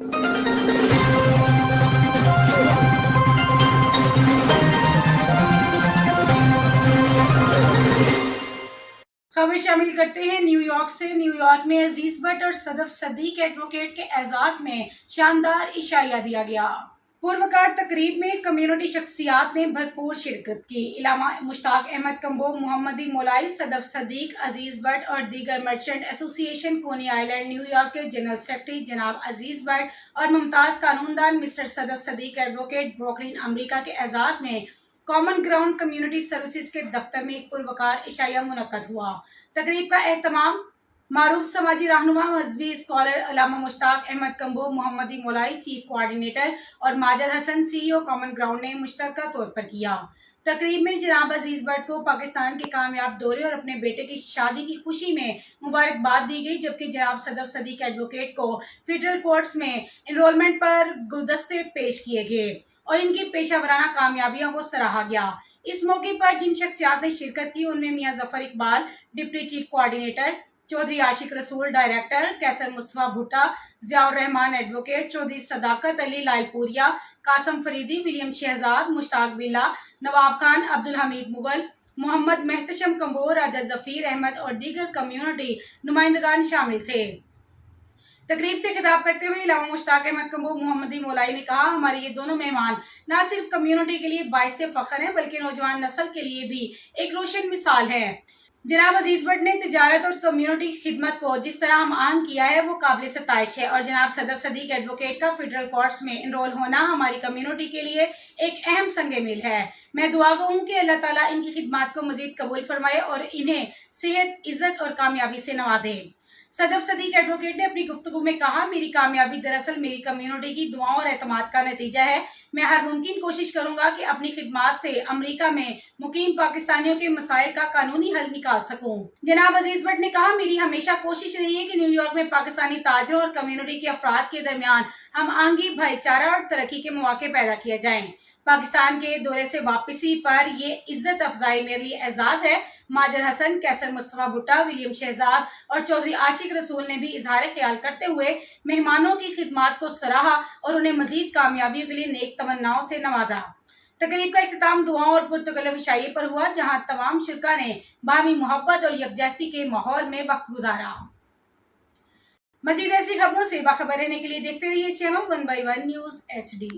खबर शामिल करते हैं न्यूयॉर्क से। न्यूयॉर्क में अजीज भट्ट और सदफ सदीक एडवोकेट के एजाज में शानदार इशाया दिया गया। पूर्वकार तकरीब में कम्युनिटी शख्सियात ने भरपूर शिरकत की। इलामा मुश्ताक अहमद कंबो, मोहम्मदी मोलाई, सदफ सदीक, अजीज भट्ट और दीगर merchant association Coney Island New York के जनरल सेक्रेटरी जनाब अजीज भट्ट और मुमताज कानूनदान mister Sadaf Sadiq advocate Brooklyn America के एजाज में कॉमन ग्राउंड कम्युनिटी सर्विसेज के दफ्तर में एक पुरवकार इशाया मुनक्कद हुआ। तकरीब का एहतमाम मारूफ समाजी रहनुमा मजहबी scholar Allama Mushtaq Ahmad combo, Mohammadi Molai chief coordinator और Majid Hasan CEO common ground ने मुश्तरका तौर पर किया। तकरीब में जनाब अजीज भट्ट को पाकिस्तान के कामयाब दौरे और अपने बेटे की शादी की खुशी में मुबारकबाद दी गई, जबकि जनाब सदफ सदीक एडवोकेट को फेडरल कोर्ट्स में एनरोलमेंट पर गुलदस्ते पेश किए गए और इनकी पेशा वराना कामयाबियों को सराहा गया। इस मौके पर जिन शख्सियात ने शिरकत की उनमें Mian Zafar Iqbal deputy chief coordinator, Chaudhry Ashiq Rasool director, Qaiser Mustafa Bhutta, Ziaur Rehman advocate, Chaudhry Sadaqat Ali Lalpuria, Qasim Faridi, William Shahzad, Mushtaq Billa, Nawab Khan, Abdul Hameed Mughal, Mohammad Mohtasham Kambo, Raja Zafeer Ahmad और दीगर कम्युनिटी नुमाइंदगान शामिल थे। तकरीब से खिताब करते हुए इलामा मुश्ताक अहमद कंबो, मोहम्मदी मोलाई ने कहा, हमारे ये दोनों मेहमान न सिर्फ कम्युनिटी के लिए बाइस फख्र हैं बल्कि नौजवान नस्ल के लिए भी एक रोशन मिसाल है। जनाब अजीज भट्ट ने तिजारत और कम्युनिटी की खिदमत को जिस तरह हम आंग किया है वो काबिल सताइश है और जनाब सदफ सदीक एडवोकेट का फेडरल कोर्ट्स में इनरोल होना हमारी कम्युनिटी के लिए एक अहम संग मील है। मैं दुआ गो हूँ कि अल्लाह ताला इनकी खिदमत को मजीद कबूल फरमाए और इन्हें सेहत, इज्जत और कामयाबी से नवाजे। सदफ सदीक एडवोकेट ने अपनी गुफ्तगू में कहा, मेरी कामयाबी दरअसल मेरी कम्युनिटी की दुआओं और एतमाद का नतीजा है। मैं हर मुमकिन कोशिश करूंगा कि अपनी खिदमत से अमेरिका में मुकीम पाकिस्तानियों के मसाइल का कानूनी हल निकाल सकूं। जनाब अजीज भट्ट ने कहा, मेरी हमेशा कोशिश रही है कि न्यूयॉर्क में पाकिस्तानी ताजरों और कम्युनिटी के अफराद के दरमियान हम आहंगी, भाईचारा और तरक्की के मौके पैदा किए जाएं। पाकिस्तान के दौरे से वापसी पर ये इज्जत अफजाई मेरे लिए एजाज है। माजिद हसन, कैसर मुस्तफा भुट्टा, विलियम शहजाद और चौधरी आशिक रसूल ने भी इजहार ख्याल करते हुए मेहमानों की खिदमत को सराहा और उन्हें मजीद कामयाबियों के लिए नेक तमन्नाओं से नवाजा। तकरीब का इख्तिताम दुआओं और पुरतकल्लुफ इशाये पर हुआ, जहां तमाम शुरका ने बाहमी मोहब्बत और यकजहती के माहौल में वक्त गुजारा। मजीद ऐसी खबरों से बाखबर रहने के लिए देखते रहिए चैनल 1 by 1 न्यूज HD।